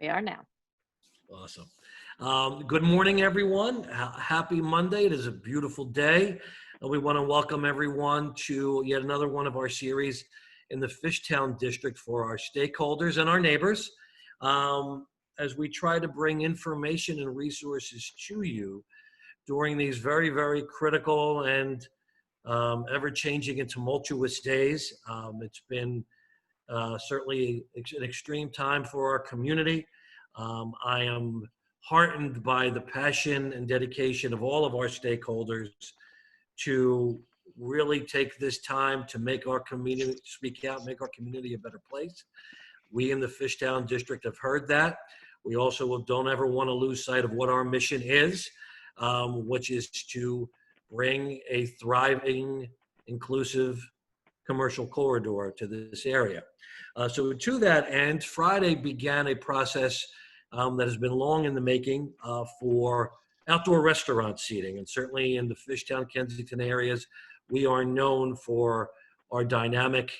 We are now. Awesome. Good morning, everyone. Happy Monday. It is a beautiful day. We want to welcome everyone to yet another one of our series in the Fishtown district for our stakeholders and our neighbors. As we try to bring information and resources to you during these very, very critical and ever-changing and tumultuous days. It's been certainly an extreme time for our community. I am heartened by the passion and dedication of all of our stakeholders to really take this time to make our community, speak out, make our community a better place. We in the Fishtown district have heard that. We also don't ever want to lose sight of what our mission is, which is to bring a thriving, inclusive commercial corridor to this area. So to that end, Friday began a process that has been long in the making for outdoor restaurant seating. And certainly in the Fishtown, Kensington areas, we are known for our dynamic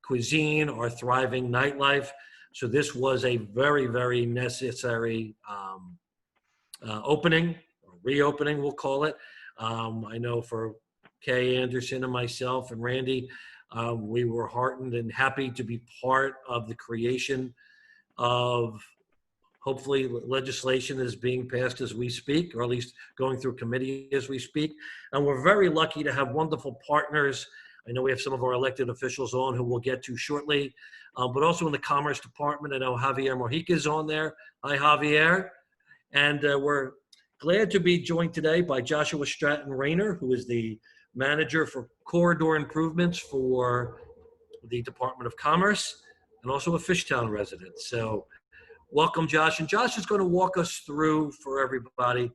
cuisine, our thriving nightlife. So this was a very, very necessary opening, or reopening, we'll call it. I know for Kay Anderson and myself and Randy, we were heartened and happy to be part of the creation of hopefully legislation that is being passed as we speak, or at least going through committee as we speak. And we're very lucky to have wonderful partners. I know we have some of our elected officials on who we'll get to shortly, but also in the Commerce Department. I know Javier Mojica is on there. Hi, Javier. And we're glad to be joined today by Joshua Stratton Rayner, who is the manager for corridor improvements for the Department of Commerce and also a Fishtown resident. So welcome, Josh. And Josh is going to walk us through for everybody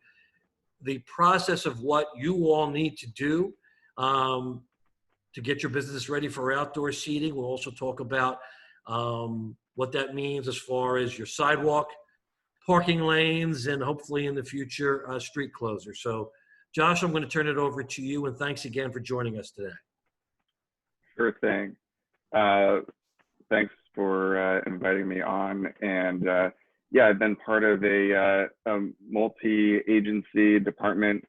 the process of what you all need to do to get your business ready for outdoor seating. We'll also talk about what that means as far as your sidewalk, parking lanes, and hopefully in the future, street closures. So Josh, I'm going to turn it over to you, and thanks again for joining us today. Sure thing. Thanks for inviting me on. And yeah, I've been part of a multi-agency department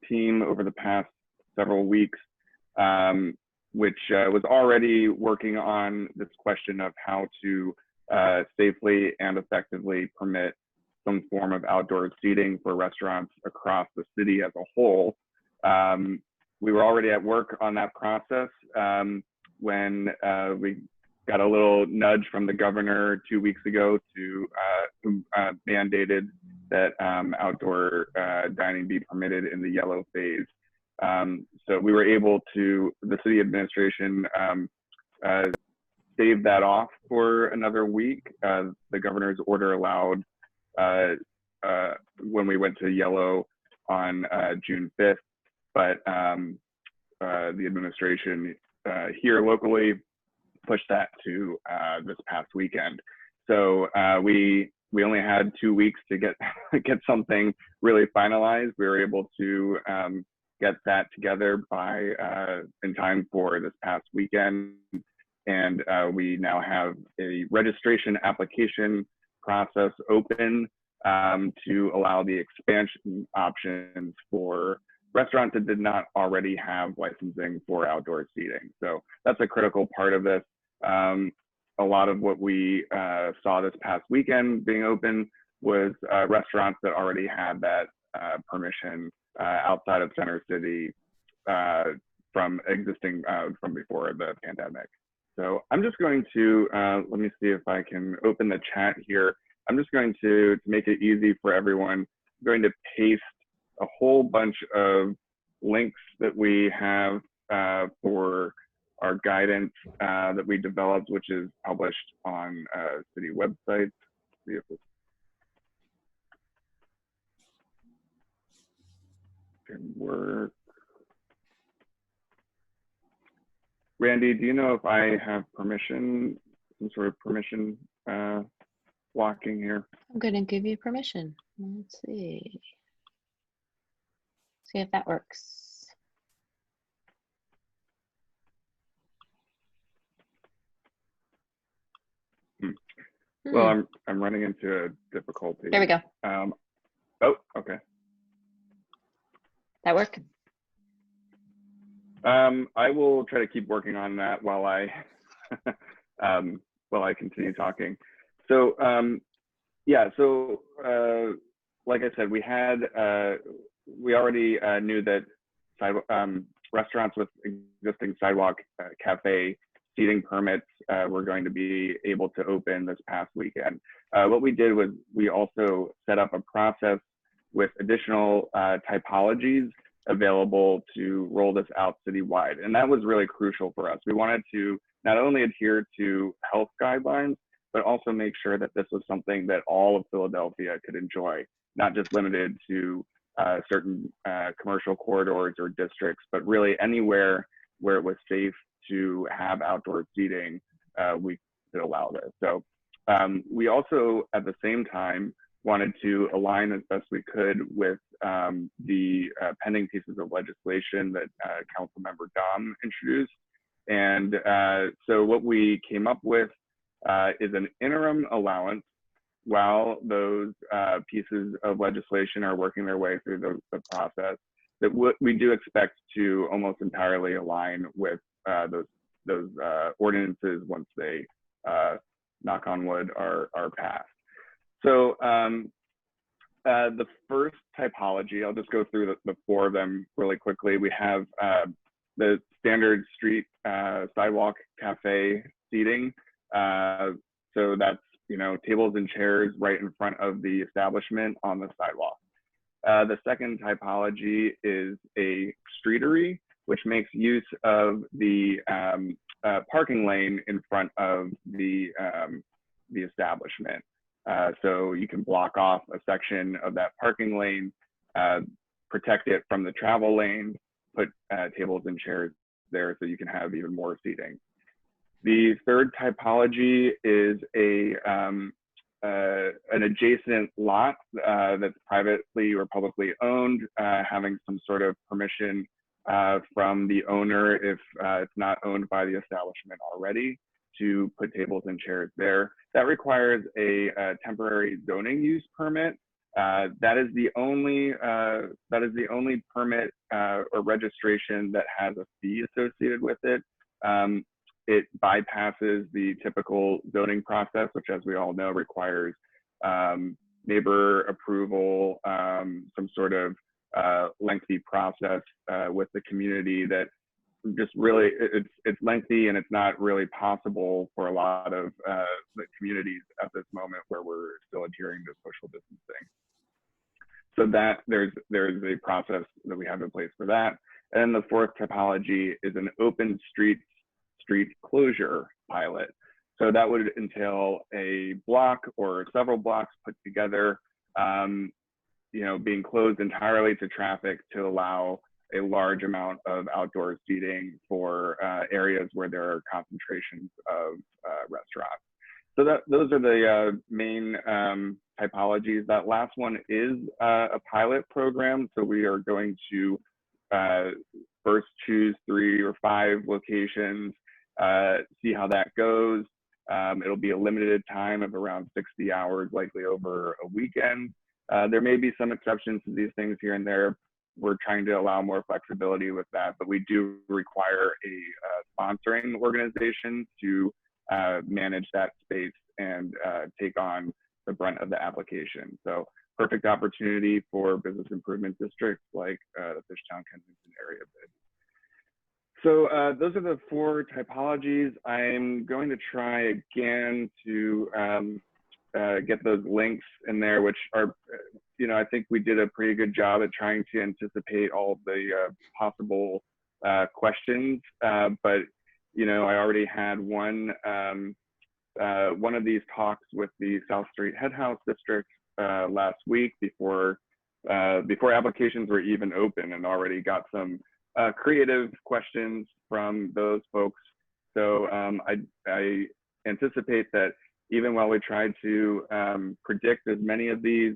team over the past several weeks, which was already working on this question of how to safely and effectively permit some form of outdoor seating for restaurants across the city as a whole. We were already at work on that process when we got a little nudge from the governor 2 weeks ago who mandated that outdoor dining be permitted in the yellow phase. So we were able to, the city administration stave that off for another week. The governor's order allowed when we went to yellow on June 5th, but the administration here locally pushed that to this past weekend. So we only had 2 weeks to get something really finalized. We were able to get that together by in time for this past weekend. And we now have a registration application process open to allow the expansion options for restaurants that did not already have licensing for outdoor seating. So that's a critical part of this. A lot of what we saw this past weekend being open was restaurants that already had that permission outside of Center City from existing from before the pandemic. So I'm just going to, let me see if I can open the chat here. I'm just going to make it easy for everyone, I'm going to paste a whole bunch of links that we have for our guidance that we developed, which is published on city websites. See if this can work. Randy, do you know if I have permission, some sort of permission blocking here? I'm going to give you permission. Let's see. See if that works. Well, I'm running into a difficulty. There we go. Oh, okay. That work? I will try to keep working on that while I while I continue talking. So yeah, so like I said, we already knew that restaurants with existing sidewalk cafe seating permits were going to be able to open this past weekend. What we did was we also set up a process with additional typologies available to roll this out citywide. And that was really crucial for us. We wanted to not only adhere to health guidelines, but also make sure that this was something that all of Philadelphia could enjoy, not just limited to certain commercial corridors or districts, but really anywhere where it was safe to have outdoor seating, we could allow this. So we also, at the same time, wanted to align as best we could with the pending pieces of legislation that Councilmember Dom introduced. And so what we came up with is an interim allowance while those pieces of legislation are working their way through the process, that we do expect to almost entirely align with those ordinances once they, knock on wood, are passed. So the first typology, I'll just go through the four of them really quickly. We have the standard street sidewalk cafe seating. So that's, tables and chairs right in front of the establishment on the sidewalk. The second typology is a streetery, which makes use of the parking lane in front of the establishment. So you can block off a section of that parking lane, protect it from the travel lane, put tables and chairs there so you can have even more seating. The third typology is an adjacent lot that's privately or publicly owned, having some sort of permission from the owner if it's not owned by the establishment already, to put tables and chairs there. That requires a temporary zoning use permit. That is the only permit or registration that has a fee associated with it. It bypasses the typical zoning process, which, as we all know, requires neighbor approval, some sort of lengthy process with the community that just really, it's lengthy, and it's not really possible for a lot of the communities at this moment where we're still adhering to social distancing. So that there's a process that we have in place for that. And the fourth typology is an open street closure pilot. So that would entail a block or several blocks put together, being closed entirely to traffic to allow a large amount of outdoor seating for areas where there are concentrations of restaurants. So those are the main typologies. That last one is a pilot program. So we are going to first choose 3 or 5 locations, see how that goes. It'll be a limited time of around 60 hours, likely over a weekend. There may be some exceptions to these things here and there. We're trying to allow more flexibility with that, but we do require a sponsoring organization to manage that space and take on the brunt of the application. So perfect opportunity for business improvement districts like the Fishtown, Kensington area bid. So those are the 4 typologies. I'm going to try again to get those links in there, which are, I think we did a pretty good job at trying to anticipate all of the possible questions. But, I already had one of these talks with the South Street Head House District last week before applications were even open, and already got some creative questions from those folks. So I anticipate that even while we try to predict as many of these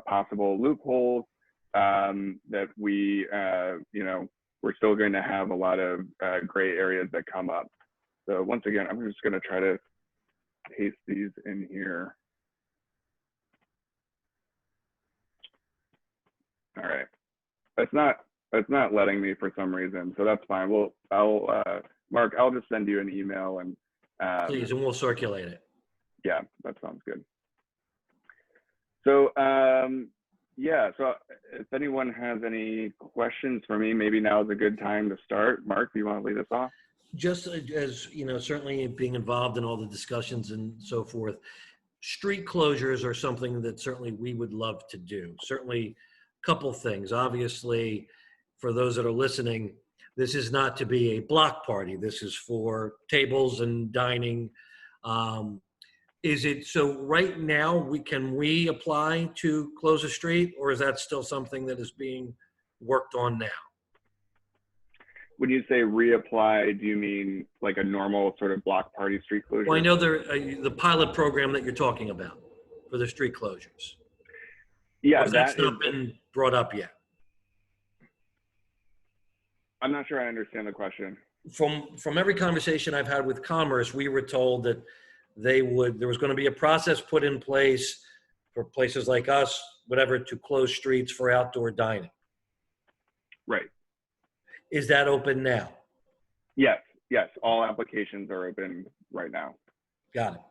possible loopholes, that we're still going to have a lot of gray areas that come up. So once again, I'm just going to try to paste these in here. All right. It's not letting me for some reason, so that's fine. Mark, I'll just send you an email and Please, and we'll circulate it. yeah, that sounds good. So yeah, so if anyone has any questions for me, maybe now is a good time to start. Mark, do you want to lead us off? Just as, you know, certainly being involved in all the discussions and so forth, street closures are something that certainly we would love to do. Certainly a couple things. Obviously, for those that are listening, this is not to be a block party. This is for tables and dining. Is it, so right now, can we apply to close a street, or is that still something that is being worked on now? When you say reapply, do you mean like a normal sort of block party street closure? Well, I know the pilot program that you're talking about for the street closures. Yeah, Or that's not been brought up yet. I'm not sure I understand the question. From every conversation I've had with Commerce, we were told that there was going to be a process put in place for places like us, whatever, to close streets for outdoor dining. Right. Is that open now? Yes. All applications are open right now. Got it.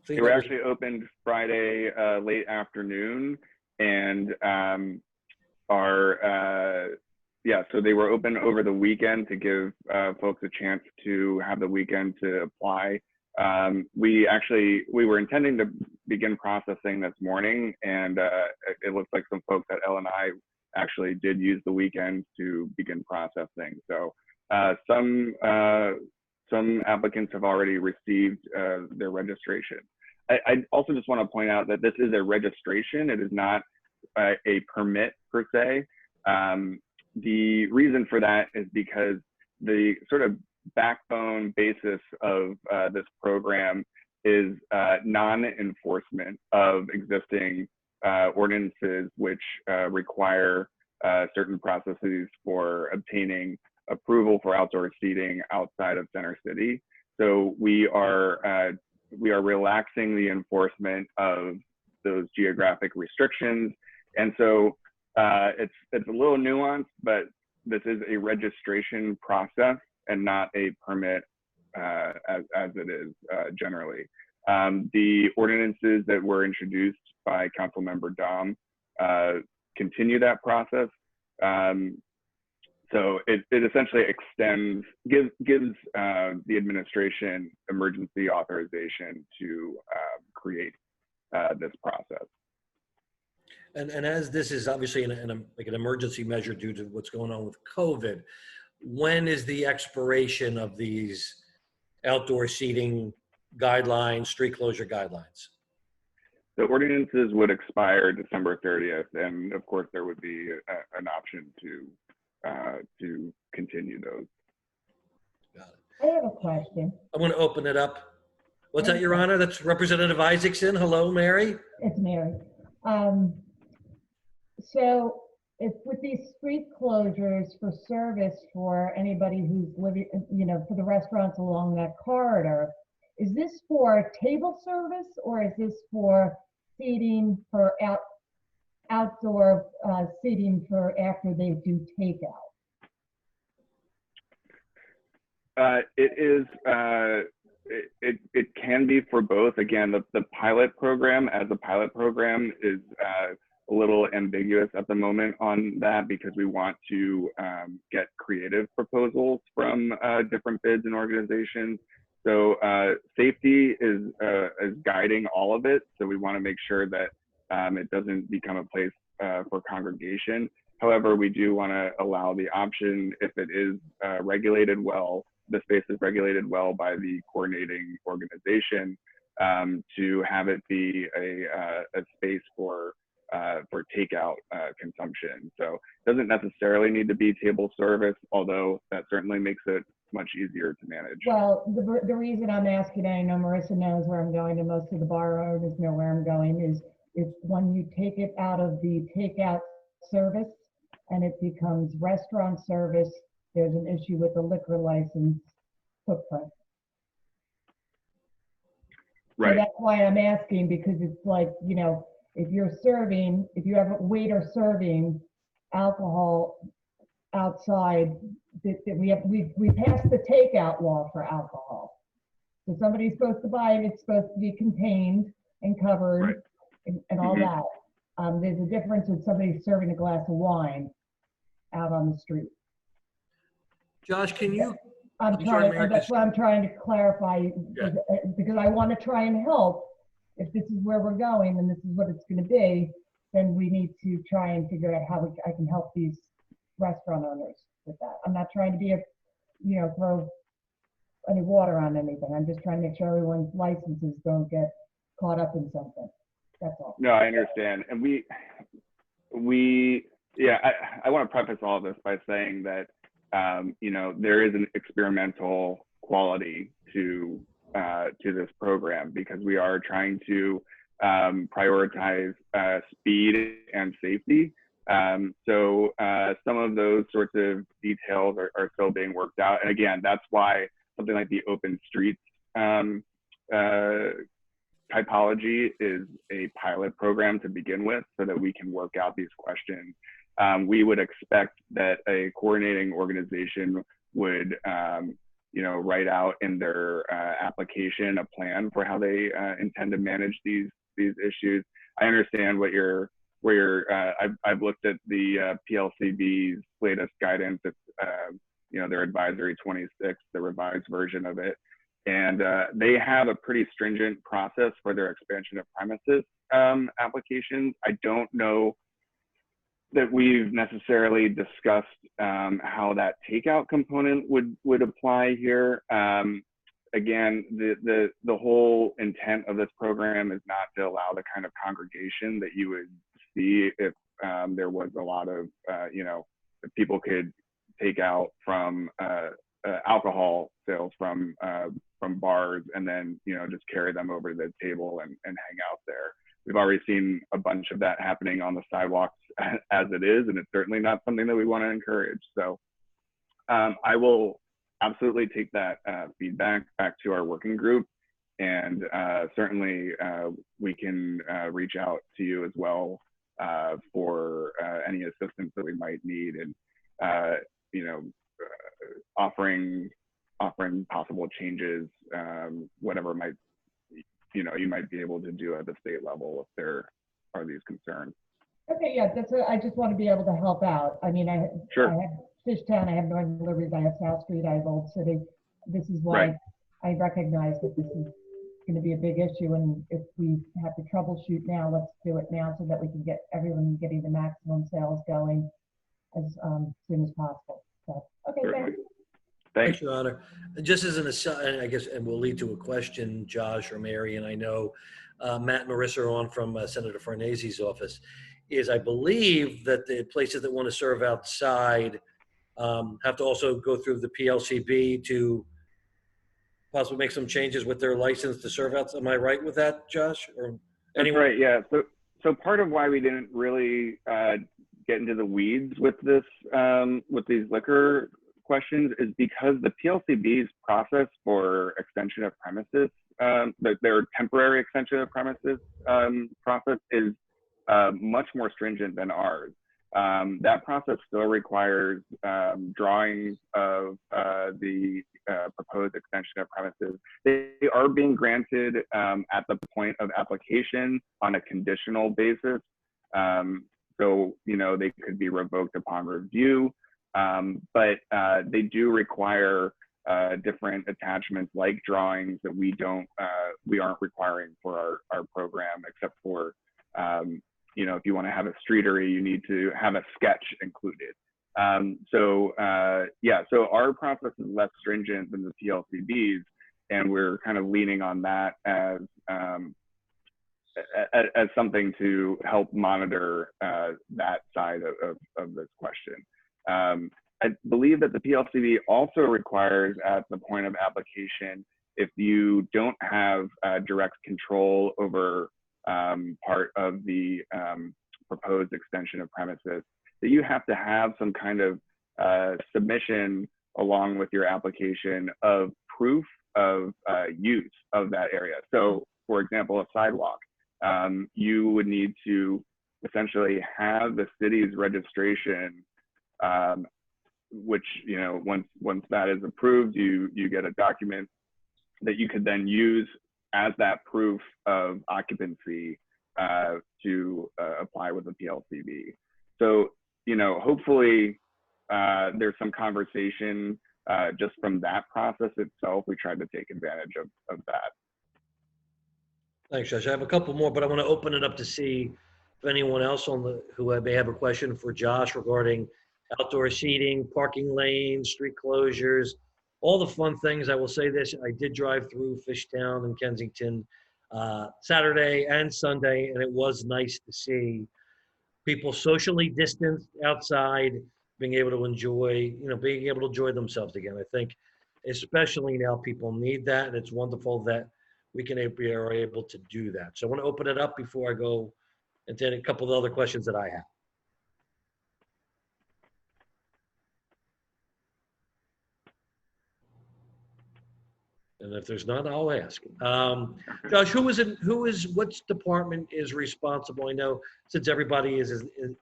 They were actually opened Friday late afternoon, and so they were open over the weekend to give folks a chance to have the weekend to apply. We were intending to begin processing this morning, and it looks like some folks at L&I actually did use the weekend to begin processing. So some applicants have already received their registration. I also just want to point out that this is a registration. It is not a permit per se. The reason for that is because the sort of backbone basis of this program is non-enforcement of existing ordinances which require certain processes for obtaining approval for outdoor seating outside of Center City. So we are relaxing the enforcement of those geographic restrictions, and so it's a little nuanced, but this is a registration process and not a permit as it is generally. The ordinances that were introduced by Councilmember Dom continue that process. So it essentially gives the administration emergency authorization to create this process. And as this is obviously like an emergency measure due to what's going on with COVID, when is the expiration of these outdoor seating guidelines, street closure guidelines? The ordinances would expire December 30th, and of course there would be an option to continue those. Got it. I have a question. I'm going to open it up. What's that, Your Honor? That's Representative Isaacson. Hello, Mary. It's Mary. So if with these street closures for service for anybody who's living, for the restaurants along that corridor, is this for table service or is this for seating for outdoor seating for after they do takeout? It can be for both. Again, the pilot program as a pilot program is a little ambiguous at the moment on that because we want to get creative proposals from different bids and organizations. So safety is guiding all of it. So we want to make sure that it doesn't become a place for congregation. However, we do want to allow the option if it is regulated well, the space is regulated well by the coordinating organization, to have it be a space for takeout consumption. So it doesn't necessarily need to be table service, although that certainly makes it much easier to manage. Well, the reason I'm asking, I know Marissa knows where I'm going and most of the bar owners know where I'm going, is if when you take it out of the takeout service and it becomes restaurant service, there's an issue with the liquor license footprint. So Right. that's why I'm asking, because it's like, you know, if you have a waiter serving alcohol outside, that we passed the takeout law for alcohol. So somebody's supposed to buy it, it's supposed to be contained and Right. covered and all Mhm. that. There's a difference with somebody serving a glass of wine out on the street. Josh, can you? I'm I'm sorry, trying, Mary, that's just- what I'm trying to clarify, Yeah. because I want to try and help. If this is where we're going and this is what it's going to be, then we need to try and figure out how I can help these restaurant owners with that. I'm not trying to be throw any water on anything. I'm just trying to make sure everyone's licenses don't get caught up in something. That's all. No, I understand. And I want to preface all of this by saying that, there is an experimental quality to this program, because we are trying to prioritize speed and safety. So some of those sorts of details are still being worked out. And again, that's why something like the open streets typology is a pilot program to begin with, so that we can work out these questions. We would expect that a coordinating organization would, write out in their application a plan for how they intend to manage these issues. I understand I've looked at the PLCB's latest guidance. It's their advisory 26, the revised version of it. And they have a pretty stringent process for their expansion of premises applications. I don't know that we've necessarily discussed how that takeout component would apply here. Again, the whole intent of this program is not to allow the kind of congregation that you would see if there was a lot of, if people could take out from alcohol sales from bars and then, just carry them over to the table and hang out there. We've already seen a bunch of that happening on the sidewalks as it is, and it's certainly not something that we want to encourage. So I will absolutely take that feedback back to our working group, and certainly we can reach out to you as well for any assistance that we might need, and offering possible changes, whatever might you might be able to do at the state level if there are these concerns. Okay, yeah, I just want to be able to help out. I mean, I Sure. have Fishtown, I have Northern Deliveries, I have South Street, I have Old City. This is why Right. I recognize that this is going to be a big issue, and if we have to troubleshoot now, let's do it now so that we can get everyone getting the maximum sales going as soon as possible. So, okay, Certainly. thanks. Thanks. Your Honor. Just as an aside, I guess, and we'll lead to a question, Josh or Mary, and I know Matt and Marissa are on from Senator Farnese's office, is I believe that the places that want to serve outside have to also go through the PLCB to possibly make some changes with their license to serve outside. Am I right with that, Josh? Or That's anyone? right. Yeah. So part of why we didn't really get into the weeds with this, with these liquor questions, is because the PLCB's process for extension of premises, their temporary extension of premises process is much more stringent than ours. That process still requires drawings of the proposed extension of premises. They are being granted at the point of application on a conditional basis. So, they could be revoked upon review, but they do require different attachments like drawings that we aren't requiring for our program, except for, if you want to have a streetery, you need to have a sketch included. So our process is less stringent than the PLCB's, and we're kind of leaning on that as something to help monitor that side of this question. I believe that the PLCB also requires at the point of application, if you don't have direct control over part of the proposed extension of premises, that you have to have some kind of submission along with your application of proof of use of that area. So for example, a sidewalk, you would need to essentially have the city's registration, which, you know, once that is approved, you get a document that you could then use as that proof of occupancy to apply with the PLCB. So, you know, hopefully there's some conversation just from that process itself. We tried to take advantage of that. Thanks, Josh. I have a couple more, but I want to open it up to see if anyone else who may have a question for Josh regarding outdoor seating, parking lanes, street closures, all the fun things. I will say this: I did drive through Fishtown and Kensington Saturday and Sunday, and it was nice to see people socially distanced outside, being able to enjoy, being able to enjoy themselves again. I think, especially now, people need that, and it's wonderful that we are able to do that. So I want to open it up before I go into a couple of other questions that I have. And if there's none, I'll ask. Josh, which department is responsible? I know since everybody is in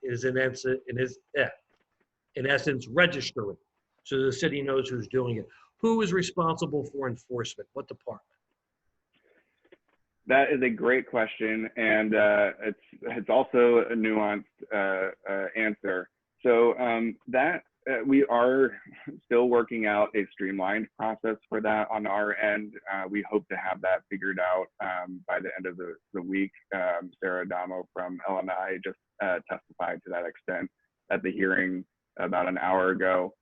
essence registering, so the city knows who's doing it. Who is responsible for enforcement? What department? That is a great question, and it's also a nuanced answer. So we are still working out a streamlined process for that on our end. We hope to have that figured out by the end of the week. Sarah Adamo from LNI just testified to that extent at the hearing about an hour ago.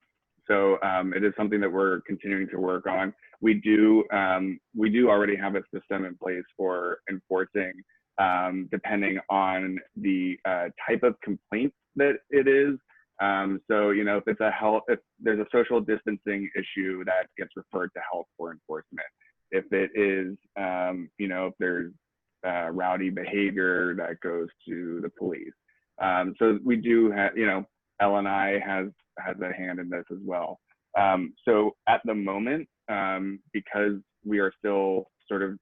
So it is something that we're continuing to work on. We do already have a system in place for enforcing, depending on the type of complaint that it is. So, you know, if there's a social distancing issue, that gets referred to health for enforcement. If it is, if there's rowdy behavior, that goes to the police. So we do have, LNI has a hand in this as well. So at the moment, because we are still sort of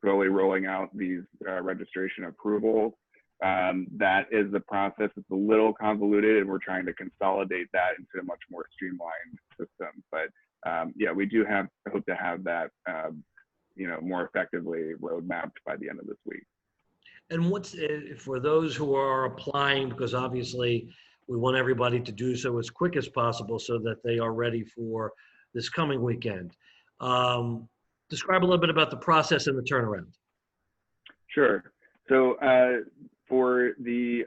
slowly rolling out these registration approvals, that is the process. It's a little convoluted, and we're trying to consolidate that into a much more streamlined system. But yeah, we do hope to have that more effectively roadmapped by the end of this week. And what's for those who are applying, because obviously we want everybody to do so as quick as possible so that they are ready for this coming weekend. Describe a little bit about the process and the turnaround. Sure. So for the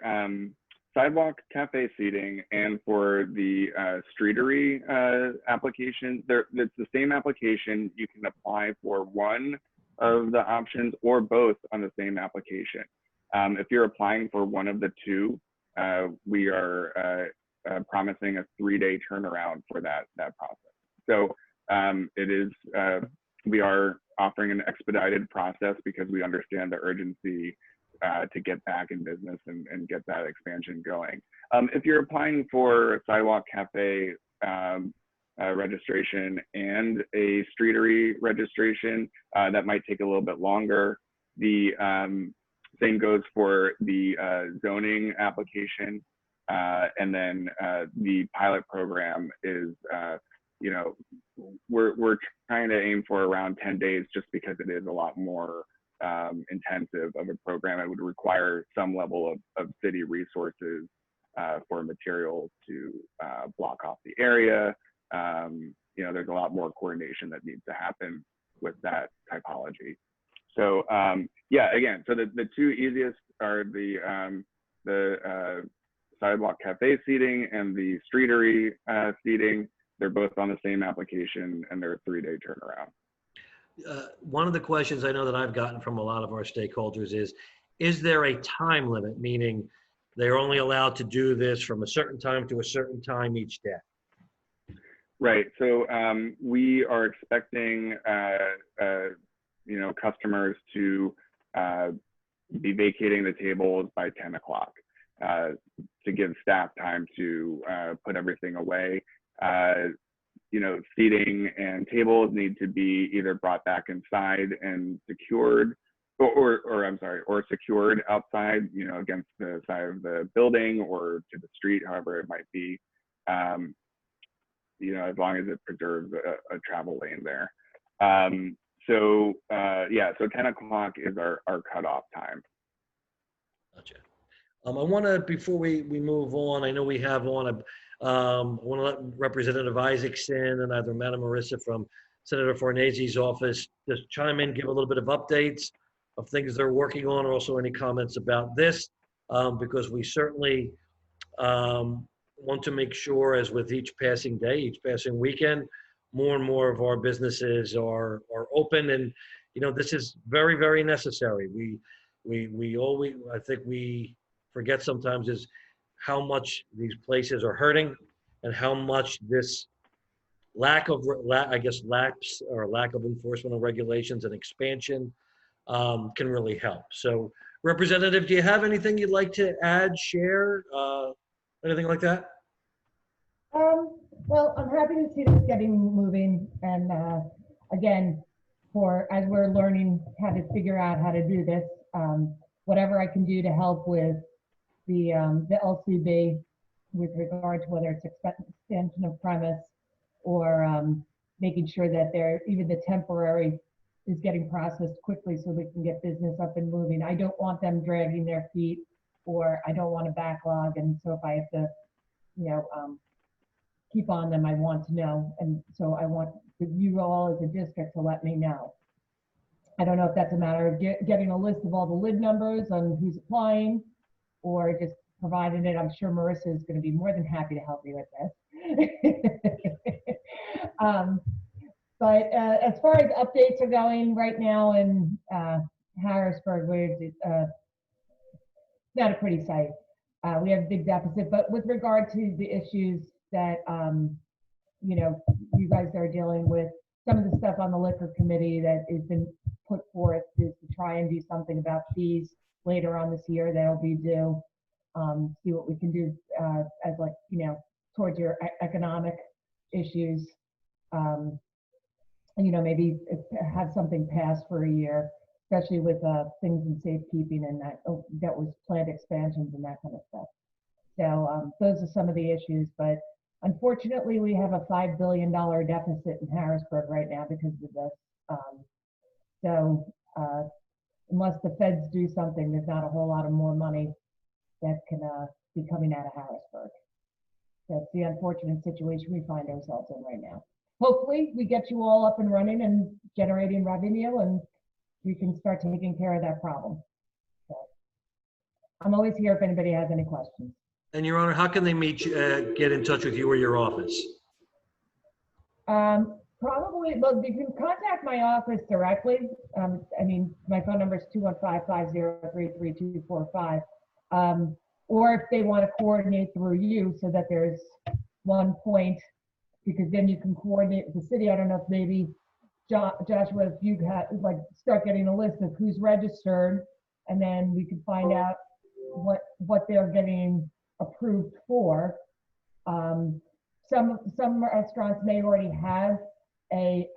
sidewalk cafe seating and for the streetery application, it's the same application. You can apply for one of the options or both on the same application. If you're applying for one of the two, we are promising a 3-day turnaround for that process. So we are offering an expedited process because we understand the urgency to get back in business and get that expansion going. If you're applying for a sidewalk cafe registration and a streetery registration, that might take a little bit longer. The same goes for the zoning application, and then the pilot program is, we're trying to aim for around 10 days just because it is a lot more intensive of a program. It would require some level of city resources for materials to block off the area. There's a lot more coordination that needs to happen with that typology. So again, so the two easiest are the sidewalk cafe seating and the streetery seating. They're both on the same application, and they're a 3-day turnaround. One of the questions I know that I've gotten from a lot of our stakeholders is there a time limit, meaning they're only allowed to do this from a certain time to a certain time each day? Right. So we are expecting customers to be vacating the tables by 10 o'clock to give staff time to put everything away. Seating and tables need to be either brought back inside and secured or I'm sorry, or secured outside, against the side of the building or to the street, however it might be, as long as it preserves a travel lane there. So 10 o'clock is our cutoff time. Gotcha. I want to, before we move on, I know we have on, I want to let Representative Isaacson and either Madam Marissa from Senator Farnese's office just chime in, give a little bit of updates of things they're working on, or also any comments about this, because we certainly want to make sure, as with each passing day, each passing weekend, more and more of our businesses are open, and this is very, very necessary. We always, I think we forget sometimes, is how much these places are hurting and how much this lack of lapse or lack of enforcement of regulations and expansion can really help. So, Representative, do you have anything you'd like to add, share, anything like that? Well, I'm happy to see this getting moving, and again, as we're learning how to figure out how to do this, whatever I can do to help with the LCB with regard to whether it's extension of premise or making sure that even the temporary is getting processed quickly so we can get business up and moving. I don't want them dragging their feet, or I don't want a backlog, and so if I have to, keep on them, I want to know, and so I want you all as a district to let me know. I don't know if that's a matter of getting a list of all the lid numbers on who's applying, or just providing it. I'm sure Marissa is going to be more than happy to help me with this. But as far as updates are going right now in Harrisburg, it's not a pretty sight. We have a big deficit, but with regard to the issues that you guys are dealing with, some of the stuff on the liquor committee that has been put forth is to try and do something about fees later on this year that'll be due. See what we can do as towards your economic issues. Maybe have something passed for a year, especially with things in safekeeping and that was plant expansions and that kind of stuff. So those are some of the issues, but unfortunately we have a $5 billion deficit in Harrisburg right now because of this. Unless the feds do something, there's not a whole lot of more money that can be coming out of Harrisburg. That's the unfortunate situation we find ourselves in right now. Hopefully we get you all up and running and generating revenue, and we can start taking care of that problem. So I'm always here if anybody has any questions. And Your Honor, how can they get in touch with you or your office? Probably, well, you can contact my office directly. My phone number is 215-503-3245. Or if they want to coordinate through you so that there's one point, because then you can coordinate with the city. I don't know if maybe Joshua, if you start getting a list of who's registered, and then we can find out what they're getting approved for. Some restaurants may already have a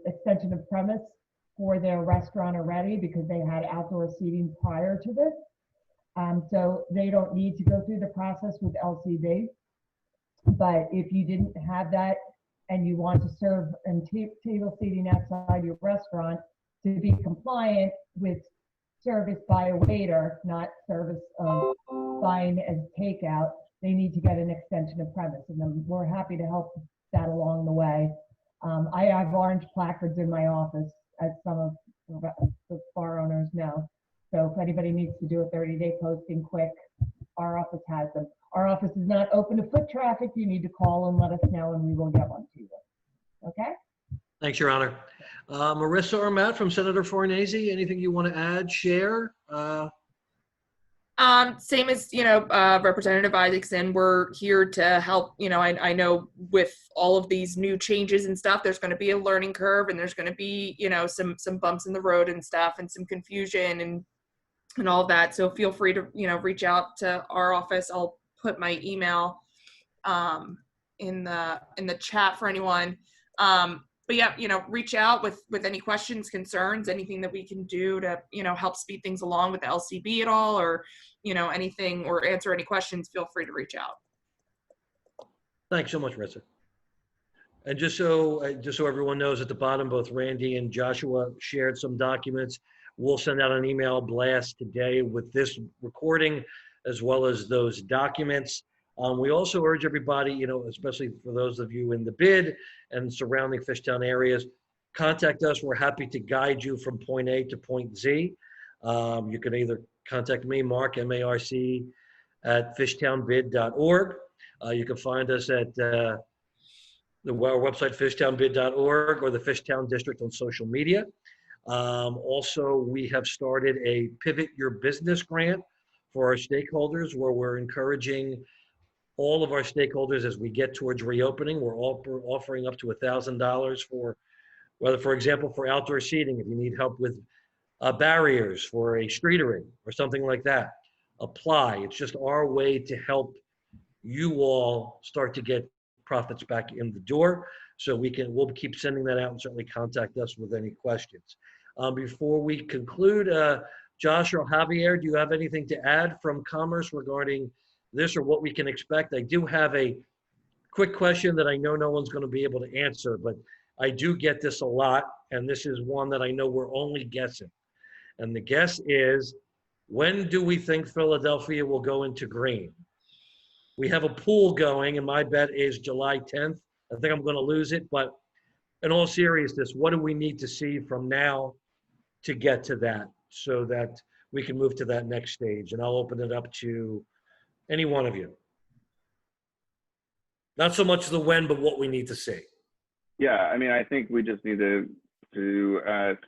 extension of premise for their restaurant already because they had outdoor seating prior to this. So they don't need to go through the process with LCD. But if you didn't have that and you want to serve and table seating outside your restaurant to be compliant with service by a waiter, not service of buying as takeout, they need to get an extension of premise. And then we're happy to help that along the way. I have orange placards in my office, as some of the bar owners know. So if anybody needs to do a 30-day posting quick, our office has them. Our office is not open to foot traffic. You need to call and let us know, and we will get one to you. Okay? Thanks, Your Honor. Marissa or Matt from Senator Farnese, anything you want to add, share? Same as, Representative Isaacson, we're here to help. I know with all of these new changes and stuff, there's going to be a learning curve, and there's going to be, some bumps in the road and stuff, and some confusion and all that. So feel free to, reach out to our office. I'll put my email in the chat for anyone. but yeah, reach out with any questions, concerns, anything that we can do to, help speed things along with the LCB at all, or, anything, or answer any questions, feel free to reach out. Thanks so much, Rissa. And just so everyone knows, at the bottom, both Randy and Joshua shared some documents. We'll send out an email blast today with this recording, as well as those documents. We also urge everybody, especially for those of you in the Bid and surrounding Fishtown areas, contact us. We're happy to guide you from point A to point Z. You can either contact me, Mark, M-A-R-C, at fishtownbid.org. You can find us at our website, fishtownbid.org, or the Fishtown District on social media. Also, we have started a Pivot Your Business grant for our stakeholders, where we're encouraging all of our stakeholders as we get towards reopening. We're offering up to $1,000 for, whether, for example, for outdoor seating, if you need help with barriers for a streetery or something like that, apply. It's just our way to help you all start to get profits back in the door. So we'll keep sending that out, and certainly contact us with any questions. Before we conclude, Josh or Javier, do you have anything to add from Commerce regarding this or what we can expect? I do have a quick question that I know no one's going to be able to answer, but I do get this a lot, and this is one that I know we're only guessing. And the guess is, when do we think Philadelphia will go into green? We have a pool going, and my bet is July 10th. I think I'm going to lose it, but in all seriousness, what do we need to see from now to get to that, so that we can move to that next stage? And I'll open it up to any one of you. Not so much the when, but what we need to see. Yeah, I mean, I think we just need to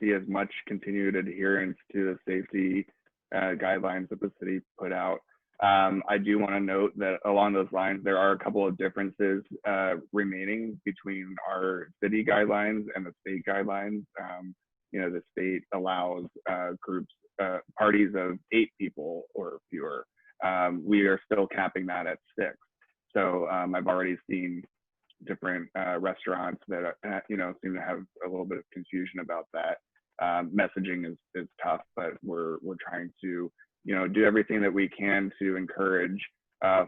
see as much continued adherence to the safety guidelines that the city put out. I do want to note that along those lines, there are a couple of differences remaining between our city guidelines and the state guidelines. The state allows parties of 8 people or fewer. We are still capping that at 6. So I've already seen different restaurants that seem to have a little bit of confusion about that. Messaging is tough, but we're trying to do everything that we can to encourage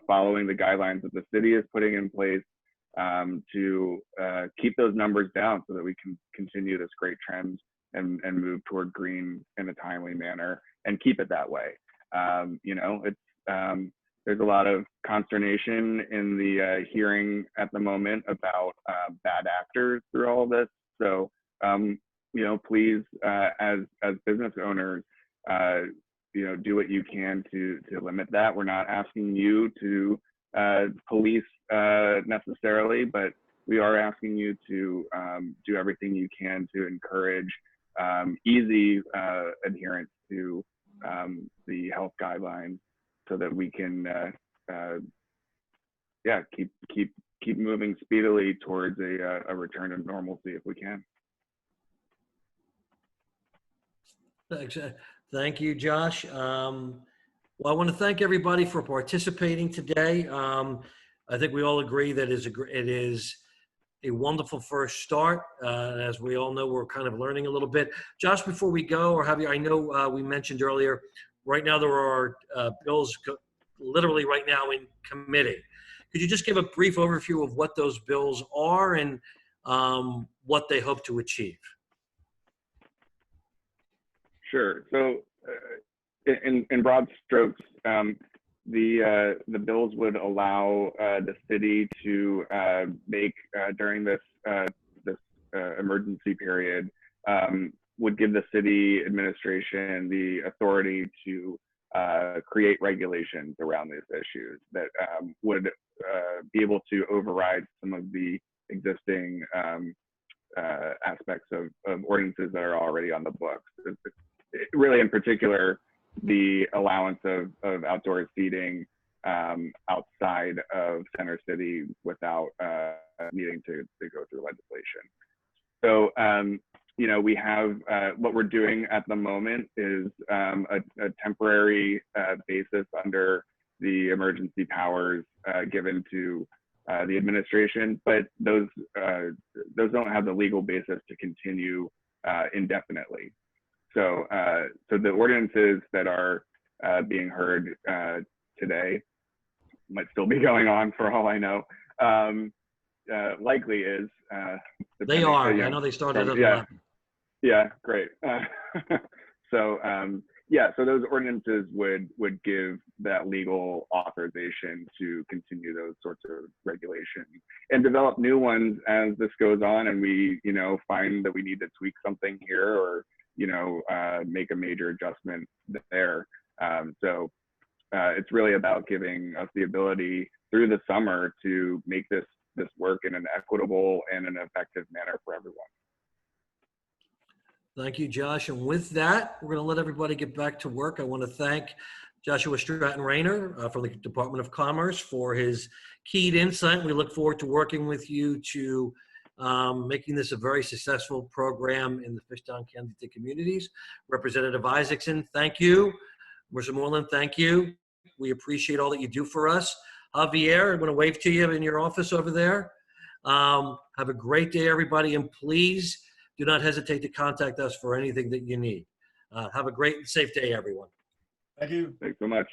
following the guidelines that the city is putting in place to keep those numbers down, so that we can continue this great trend and move toward green in a timely manner and keep it that way. There's a lot of consternation in the hearing at the moment about bad actors through all of this. So, please, as business owners, do what you can to limit that. We're not asking you to police necessarily, but we are asking you to do everything you can to encourage easy adherence to the health guidelines, so that we can keep moving speedily towards a return to normalcy if we can. Thanks. Thank you, Josh. Well, I want to thank everybody for participating today. I think we all agree that it is a wonderful first start. As we all know, we're kind of learning a little bit. Josh, before we go, or Javier, I know we mentioned earlier, right now there are bills literally right now in committee. Could you just give a brief overview of what those bills are and what they hope to achieve? Sure. So, in broad strokes, the bills would allow the city to make during this emergency period, would give the city administration the authority to create regulations around these issues that would be able to override some of the existing aspects of ordinances that are already on the books. Really, in particular, the allowance of outdoor seating outside of Center City without needing to go through legislation. So, we have what we're doing at the moment is a temporary basis under the emergency powers given to the administration, but those don't have the legal basis to continue indefinitely. So the ordinances that are being heard today might still be going on for all I know. Likely is. They are. I know they started at 11. Yeah, great. So so those ordinances would give that legal authorization to continue those sorts of regulations and develop new ones as this goes on, and we find that we need to tweak something here or make a major adjustment there. So it's really about giving us the ability through the summer to make this work in an equitable and an effective manner for everyone. Thank you, Josh. And with that, we're going to let everybody get back to work. I want to thank Joshua Stratton-Rayner from the Department of Commerce for his keyed insight. We look forward to working with you to making this a very successful program in the Fishtown Kensington communities. Representative Isaacson, thank you. Marissa Moreland, thank you. We appreciate all that you do for us. Javier, I'm going to wave to you in your office over there. Have a great day, everybody, and please do not hesitate to contact us for anything that you need. Have a great and safe day, everyone. Thank you. Thanks so much.